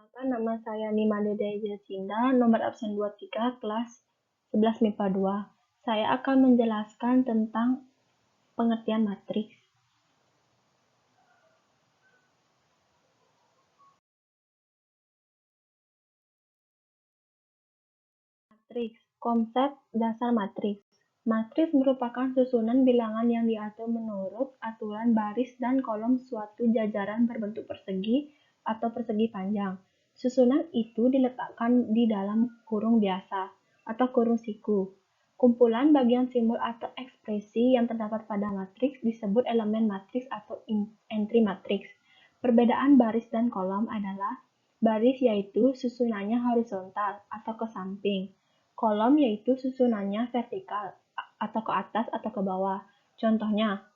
Perkenalkan, nama saya Nima Dede Jacinda, nomor absen 23, kelas 11 MIPA 2. Saya akan menjelaskan tentang pengertian matriks. Matriks, konsep dasar matriks. Matriks merupakan susunan bilangan yang diatur menurut aturan baris dan kolom suatu jajaran berbentuk persegi atau persegi panjang. Susunan itu diletakkan di dalam kurung biasa atau kurung siku. Kumpulan bagian simbol atau ekspresi yang terdapat pada matriks disebut elemen matriks atau entry matriks. Perbedaan baris dan kolom adalah baris yaitu susunannya horizontal atau ke samping. Kolom yaitu susunannya vertikal atau ke atas atau ke bawah. Contohnya,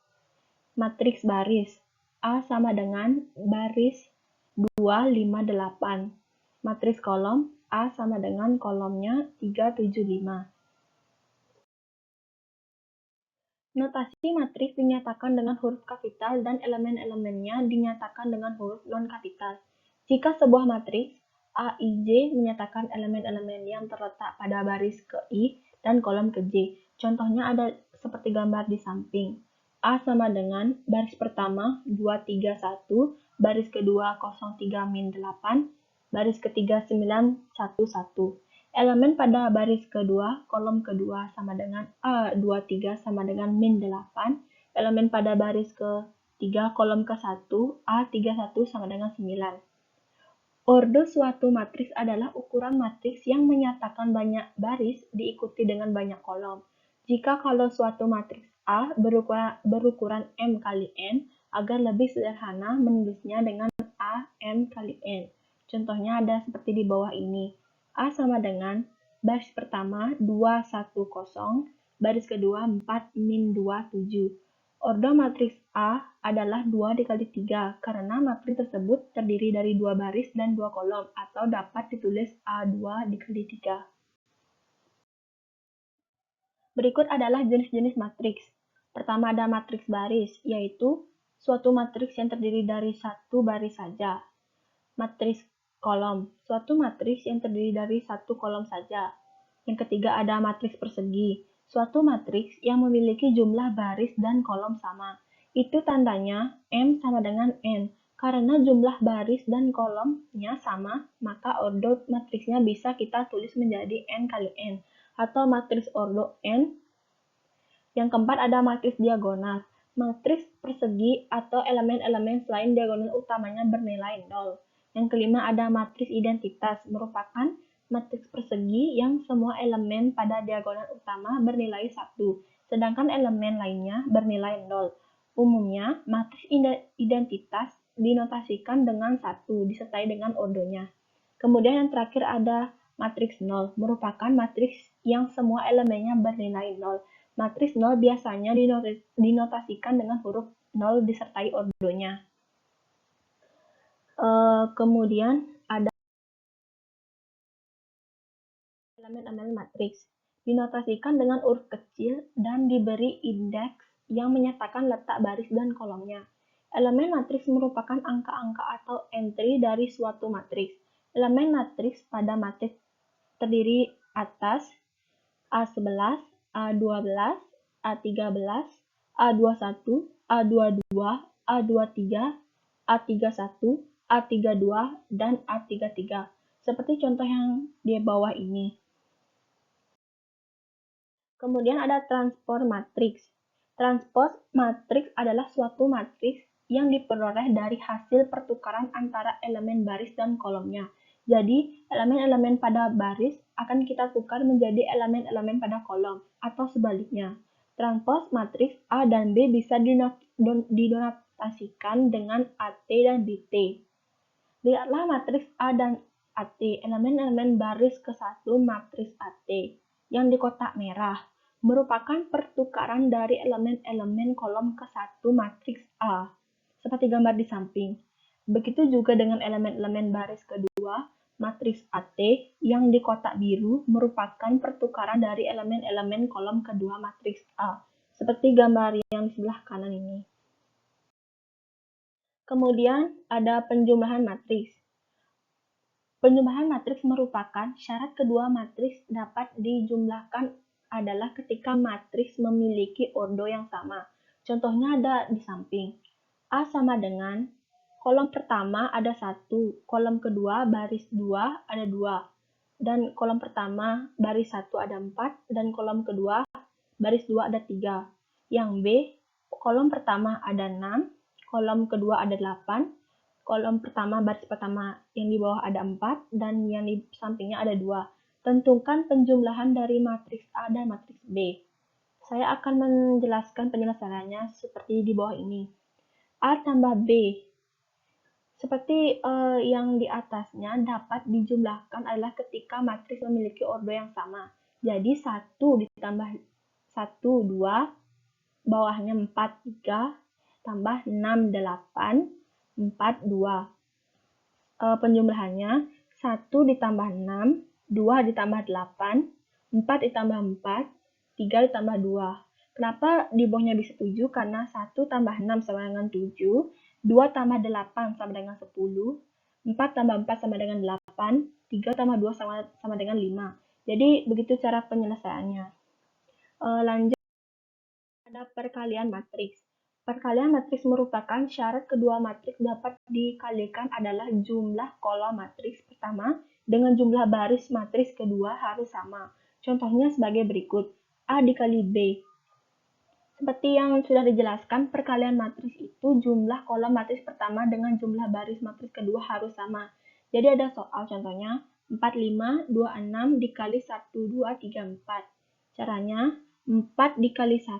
matriks baris A sama dengan baris 2, 5, 8. Matriks kolom A sama dengan kolomnya 3, 7, 5. Notasi matriks dinyatakan dengan huruf kapital dan elemen-elemennya dinyatakan dengan huruf non-kapital. Jika sebuah matriks A, I, J menyatakan elemen-elemen yang terletak pada baris ke I dan kolom ke J. Contohnya ada seperti gambar di samping. A sama dengan baris pertama 2, 3, 1, baris kedua 0, 3, min 8, baris ketiga 9, 1, 1. Elemen pada baris kedua, kolom kedua sama dengan A, 2, 3 sama dengan min 8. Elemen pada baris ketiga, kolom ke-1, A, 3, 1 sama dengan 9. Orde suatu matriks adalah ukuran matriks yang menyatakan banyak baris diikuti dengan banyak kolom. Jika kalau suatu matriks A berukuran M kali N, agar lebih sederhana menulisnya dengan A, M kali N. Contohnya ada seperti di bawah ini. A sama dengan baris pertama 2, 1, 0, baris kedua 4, min 2, 7. Orde matriks A adalah 2 dikali 3 karena matriks tersebut terdiri dari 2 baris dan 2 kolom atau dapat ditulis A2 dikali 3. Berikut adalah jenis-jenis matriks. Pertama ada matriks baris, yaitu suatu matriks yang terdiri dari satu baris saja. Matriks kolom, suatu matriks yang terdiri dari satu kolom saja. Yang ketiga ada matriks persegi, suatu matriks yang memiliki jumlah baris dan kolom sama. Itu tandanya M sama dengan N. Karena jumlah baris dan kolomnya sama, maka orde matriksnya bisa kita tulis menjadi N kali N, atau matriks orde N. Yang keempat ada matriks diagonal. Matriks persegi atau elemen-elemen selain diagonal utamanya bernilai 0. Yang kelima ada matriks identitas, merupakan matriks persegi yang semua elemen pada diagonal utama bernilai 1, sedangkan elemen lainnya bernilai 0. Umumnya, matriks identitas dinotasikan dengan 1, disertai dengan ordenya. Kemudian yang terakhir ada matriks 0, merupakan matriks yang semua elemennya bernilai 0. Matriks 0 biasanya dinotasikan dengan huruf 0 disertai ordenya. Kemudian ada elemen-elemen matriks. Dinotasikan dengan huruf kecil dan diberi indeks yang menyatakan letak baris dan kolomnya. Elemen matriks merupakan angka-angka atau entry dari suatu matriks. Elemen matriks pada matriks terdiri atas A11, A12, A13, A21, A22, A23, A31, A32, dan A33. Seperti contoh yang di bawah ini. Kemudian ada transport matriks. Transport matriks adalah suatu matriks yang diperoleh dari hasil pertukaran antara elemen baris dan kolomnya. Jadi, elemen-elemen pada baris akan kita tukar menjadi elemen-elemen pada kolom, atau sebaliknya. Transpose matriks A dan B bisa dinotasikan dengan AT dan BT. Lihatlah matriks A dan AT, elemen-elemen baris ke-1 matriks AT, yang di kotak merah, merupakan pertukaran dari elemen-elemen kolom ke-1 matriks A, seperti gambar di samping. Begitu juga dengan elemen-elemen baris kedua, matriks AT yang di kotak biru merupakan pertukaran dari elemen-elemen kolom kedua matriks A, seperti gambar yang di sebelah kanan ini. Kemudian ada penjumlahan matriks. Penjumlahan matriks merupakan syarat kedua matriks dapat dijumlahkan adalah ketika matriks memiliki ordo yang sama. Contohnya ada di samping. A sama dengan kolom pertama ada 1, kolom kedua baris 2 ada 2, dan kolom pertama baris 1 ada 4, dan kolom kedua baris 2 ada 3. Yang B, kolom pertama ada 6, kolom kedua ada 8, kolom pertama baris pertama yang di bawah ada 4, dan yang di sampingnya ada 2. Tentukan penjumlahan dari matriks A dan matriks B. Saya akan menjelaskan penjelasannya seperti di bawah ini. A tambah B. Seperti yang di atasnya dapat dijumlahkan adalah ketika matriks memiliki ordo yang sama. Jadi 1 ditambah 1, 2, bawahnya 4, 3, tambah 6, 8, 4, 2. Penjumlahannya 1 ditambah 6, 2 ditambah 8, 4 ditambah 4, 3 ditambah 2. Kenapa di bawahnya bisa 7? Karena 1 tambah 6 sama dengan 7, 2 tambah 8 sama dengan 10, 4 tambah 4 sama dengan 8, 3 tambah 2 sama dengan 5. Jadi begitu cara penyelesaiannya. Lanjut pada perkalian matriks. Perkalian matriks merupakan syarat kedua matriks dapat dikalikan adalah jumlah kolom matriks pertama dengan jumlah baris matriks kedua harus sama. Contohnya sebagai berikut. A dikali B. Seperti yang sudah dijelaskan, perkalian matriks itu jumlah kolom matriks pertama dengan jumlah baris matriks kedua harus sama. Jadi ada soal contohnya 4, 5, 2, 6 dikali 1, 2, 3, 4. Caranya 4 dikali 1,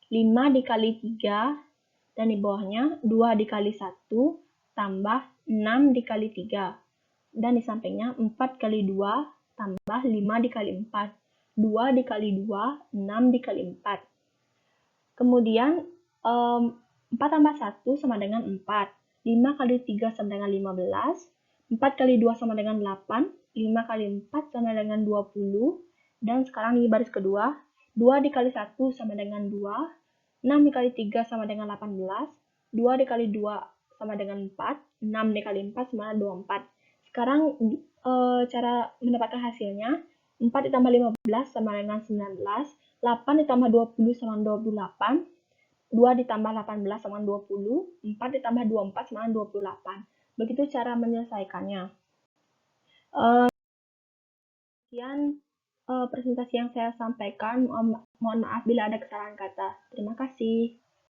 5 dikali 3, dan di bawahnya 2 dikali 1 tambah 6 dikali 3. Dan di sampingnya 4 kali 2 tambah 5 dikali 4. 2 dikali 2, 6 dikali 4. Kemudian 4 tambah 1 sama dengan 4. 5 kali 3 sama dengan 15. 4 kali 2 sama dengan 8. 5 kali 4 sama dengan 20. Dan sekarang di baris kedua, 2 dikali 1 sama dengan 2. 6 dikali 3 sama dengan 18. 2 dikali 2 sama dengan 4. 6 dikali 4 sama dengan 24. Sekarang cara mendapatkan hasilnya, 4 ditambah 15 sama dengan 19. 8 ditambah 20 sama dengan 28. 2 ditambah 18 sama dengan 20. 4 ditambah 24 sama dengan 28. Begitu cara menyelesaikannya. Sekian presentasi yang saya sampaikan. Mohon maaf bila ada kesalahan kata. Terima kasih.